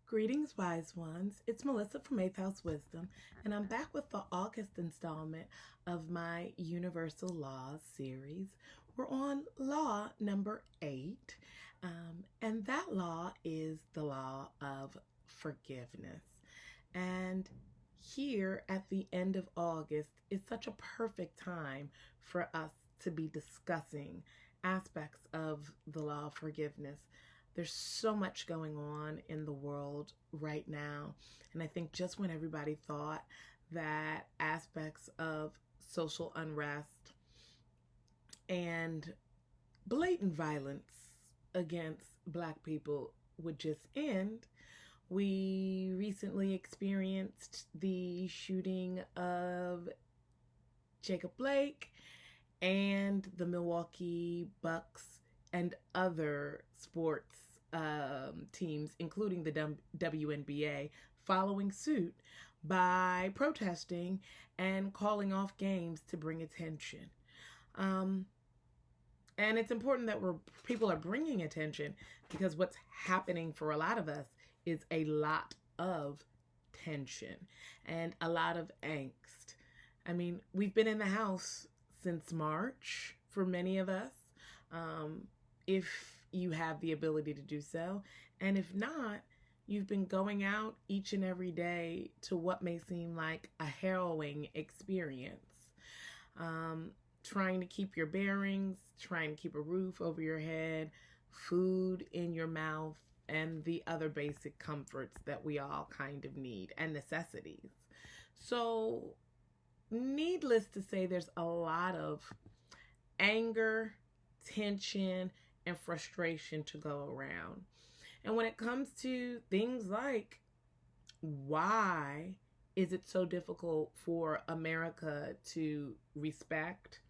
Greetings, wise ones. It's Melissa from 8th House Wisdom, and I'm back with the August installment of my Universal Laws series. We're on law number 8, and that law is the law of forgiveness. And here at the end of August is such a perfect time for us to be discussing aspects of the law of forgiveness. There's so much going on in the world right now. And I think just when everybody thought that aspects of social unrest and blatant violence against Black people would just end, we recently experienced the shooting of Jacob Blake and the Milwaukee Bucks and other sports teams, including the WNBA, following suit by protesting and calling off games to bring attention. And it's important that people are bringing attention because what's happening for a lot of us is a lot of tension and a lot of angst. I mean, we've been in the house since March for many of us. If you have the ability to do so. And if not, you've been going out each and every day to what may seem like a harrowing experience. Trying to keep your bearings, trying to keep a roof over your head, food in your mouth, and the other basic comforts that we all kind of need and necessities. So, needless to say, there's a lot of anger, tension, and frustration to go around. And when it comes to things like why is it so difficult for America to respect,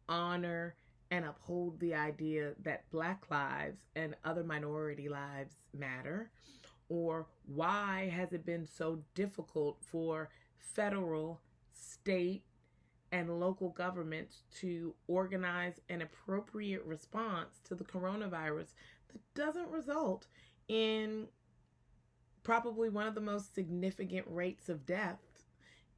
honor, and uphold the idea that Black lives and other minority lives matter? Or why has it been so difficult for federal, state, and local governments to organize an appropriate response to the coronavirus that doesn't result in probably one of the most significant rates of death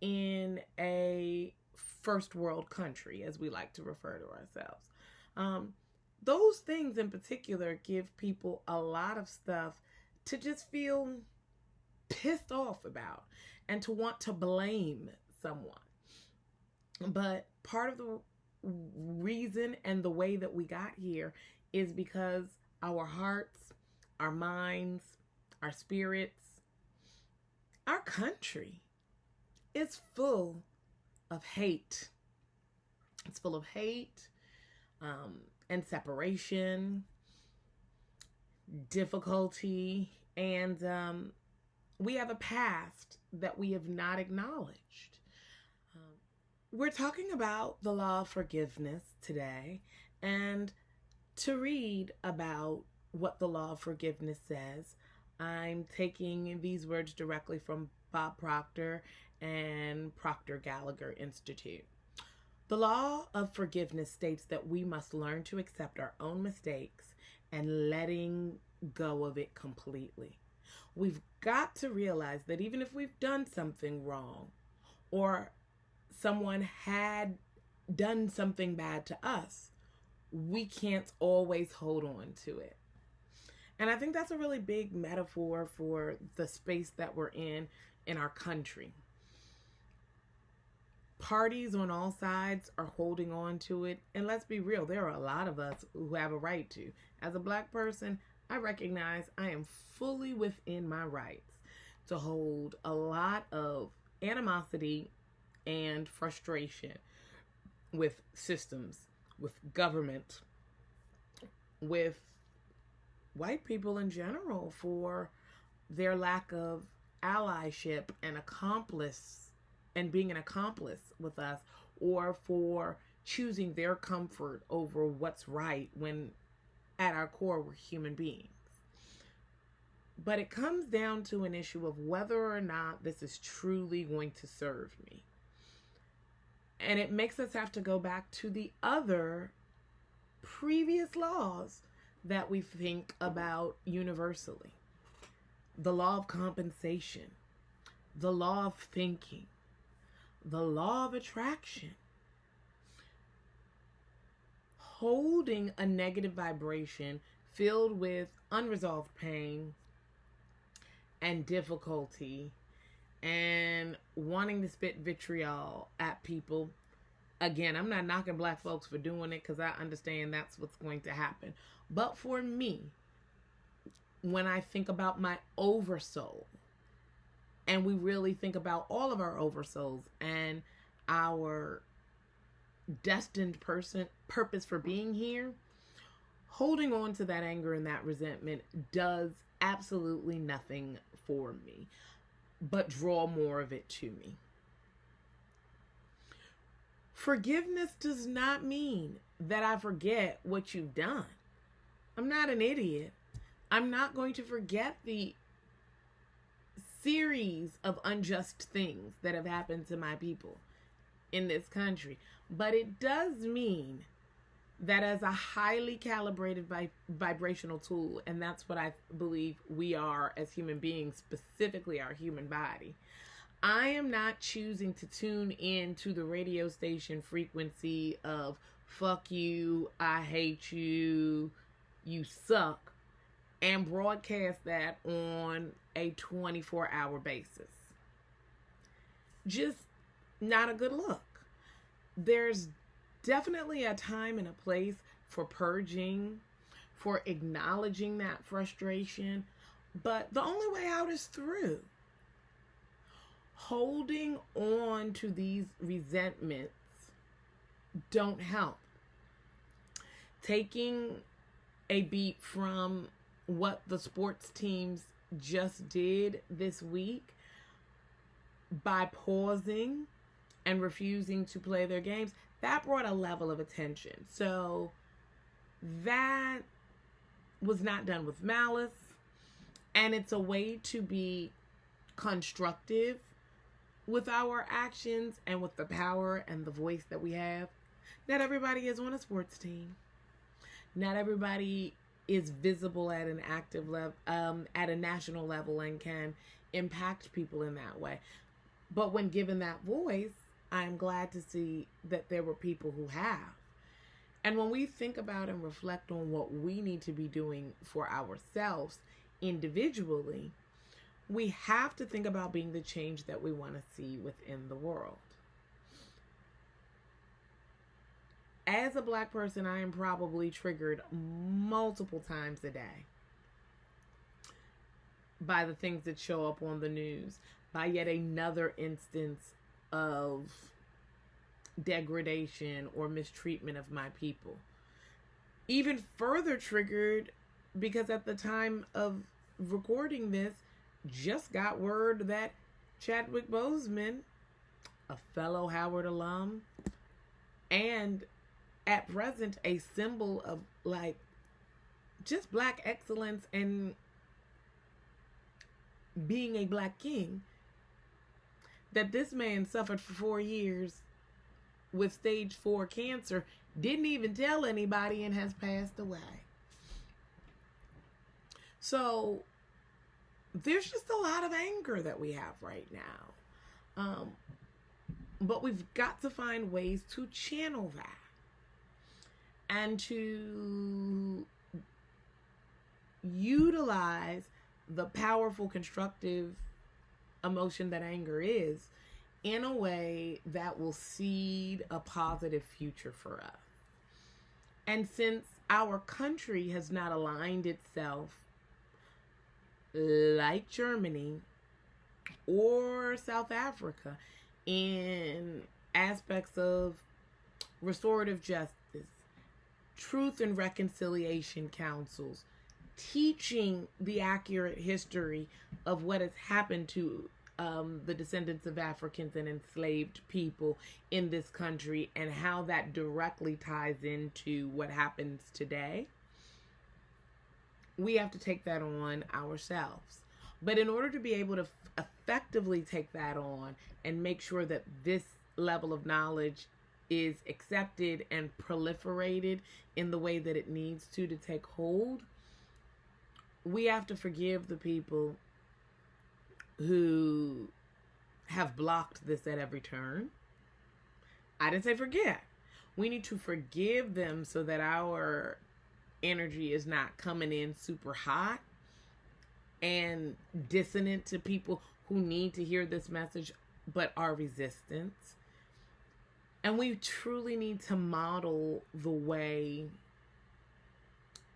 in a first world country, as we like to refer to ourselves. Those things in particular give people a lot of stuff to just feel pissed off about and to want to blame someone. But part of the reason and the way that we got here is because our hearts, our minds, our spirits, our country is full of hate. It's full of hate and separation, difficulty, and we have a past that we have not acknowledged. We're talking about the law of forgiveness today, and to read about what the law of forgiveness says, I'm taking these words directly from Bob Proctor and Proctor Gallagher Institute. The law of forgiveness states that we must learn to accept our own mistakes and letting go of it completely. We've got to realize that even if we've done something wrong or someone had done something bad to us, we can't always hold on to it. And I think that's a really big metaphor for the space that we're in our country. Parties on all sides are holding on to it. And let's be real, there are a lot of us who have a right to. As a Black person, I recognize I am fully within my rights to hold a lot of animosity and frustration with systems, with government, with white people in general for their lack of allyship and being an accomplice with us, or for choosing their comfort over what's right when at our core we're human beings. But it comes down to an issue of whether or not this is truly going to serve me. And it makes us have to go back to the other previous laws that we think about universally. the law of compensation, the law of thinking, the law of attraction. Holding a negative vibration filled with unresolved pain and difficulty and wanting to spit vitriol at people. Again, I'm not knocking black folks for doing it because I understand that's what's going to happen. But for me, when I think about my oversoul, and we really think about all of our oversouls and our destined purpose for being here, holding on to that anger and that resentment does absolutely nothing for me, but draw more of it to me. Forgiveness does not mean that I forget what you've done. I'm not an idiot. I'm not going to forget the series of unjust things that have happened to my people in this country. But it does mean that as a highly calibrated vibrational tool, and that's what I believe we are as human beings, specifically our human body, I am not choosing to tune in to the radio station frequency of fuck you, I hate you, you suck, and broadcast that on a 24-hour basis. Just not a good look. There's definitely a time and a place for purging, for acknowledging that frustration, but the only way out is through. Holding on to these resentments don't help. Taking a beat from what the sports teams just did this week by pausing and refusing to play their games, that brought a level of attention. So that was not done with malice, and it's a way to be constructive with our actions and with the power and the voice that we have. Not everybody is on a sports team. Not everybody is visible at an active level, at a national level, and can impact people in that way. But when given that voice, I'm glad to see that there were people who have. And when we think about and reflect on what we need to be doing for ourselves individually, we have to think about being the change that we want to see within the world. As a Black person, I am probably triggered multiple times a day by the things that show up on the news, by yet another instance of degradation or mistreatment of my people. Even further triggered because at the time of recording this, just got word that Chadwick Boseman, a fellow Howard alum, and at present a symbol of like just Black excellence and being a Black king, that this man suffered for 4 years with stage 4 cancer, didn't even tell anybody, and has passed away. So there's just a lot of anger that we have right now. But we've got to find ways to channel that and to utilize the powerful, constructive emotion that anger is in a way that will seed a positive future for us. And since our country has not aligned itself like Germany or South Africa in aspects of restorative justice, truth and reconciliation councils, teaching the accurate history of what has happened to the descendants of Africans and enslaved people in this country and how that directly ties into what happens today, we have to take that on ourselves. But in order to be able to effectively take that on and make sure that this level of knowledge is accepted and proliferated in the way that it needs to take hold, we have to forgive the people who have blocked this at every turn. I didn't say forget. We need to forgive them so that our energy is not coming in super hot and dissonant to people who need to hear this message but are resistant. And we truly need to model the way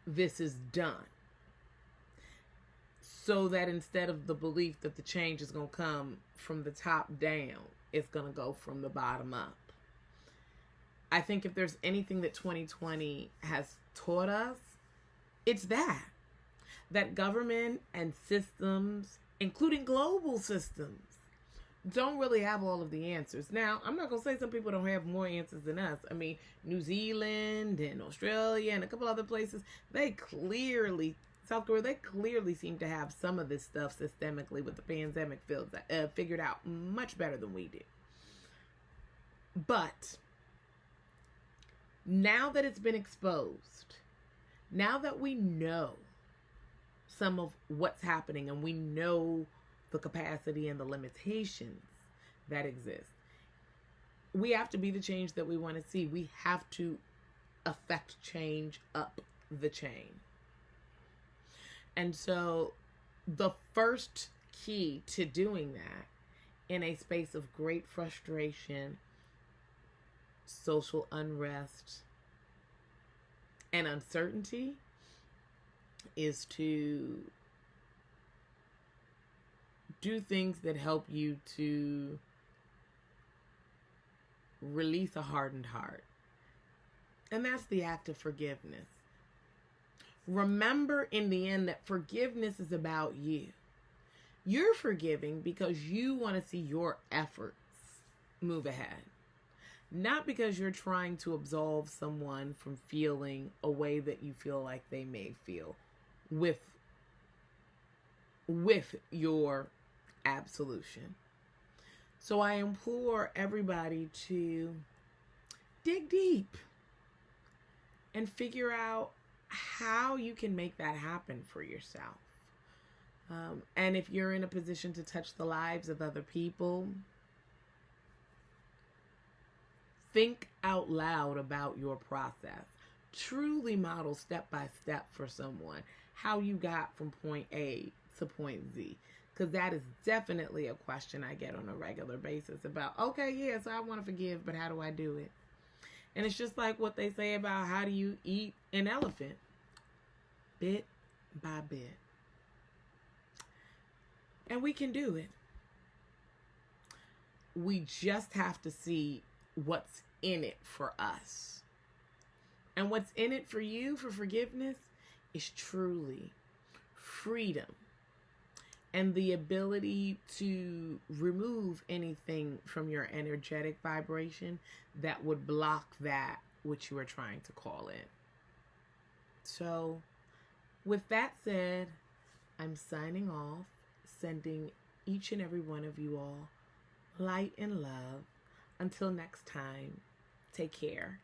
this is done, so that instead of the belief that the change is going to come from the top down, it's going to go from the bottom up. I think if there's anything that 2020 has taught us, it's that government and systems, including global systems, don't really have all of the answers. Now, I'm not going to say some people don't have more answers than us. I mean, New Zealand and Australia and a couple other places, South Korea, they clearly seem to have some of this stuff systemically with the pandemic figured out much better than we did. But now that it's been exposed, now that we know some of what's happening and we know the capacity and the limitations that exist, we have to be the change that we want to see. We have to affect change up the chain. And so the first key to doing that in a space of great frustration, social unrest, and uncertainty is to do things that help you to release a hardened heart. And that's the act of forgiveness. Remember in the end that forgiveness is about you. You're forgiving because you want to see your efforts move ahead. Not because you're trying to absolve someone from feeling a way that you feel like they may feel with your absolution. So I implore everybody to dig deep and figure out how you can make that happen for yourself. And if you're in a position to touch the lives of other people, think out loud about your process. Truly model step by step for someone how you got from point A to point Z. Because that is definitely a question I get on a regular basis about, okay, yeah, so I want to forgive, but how do I do it? And it's just like what they say about how do you eat an elephant? Bit by bit. And we can do it. We just have to see what's in it for us. And what's in it for you for forgiveness is truly freedom and the ability to remove anything from your energetic vibration that would block that which you are trying to call in. So, with that said, I'm signing off, sending each and every one of you all light and love. Until next time, take care.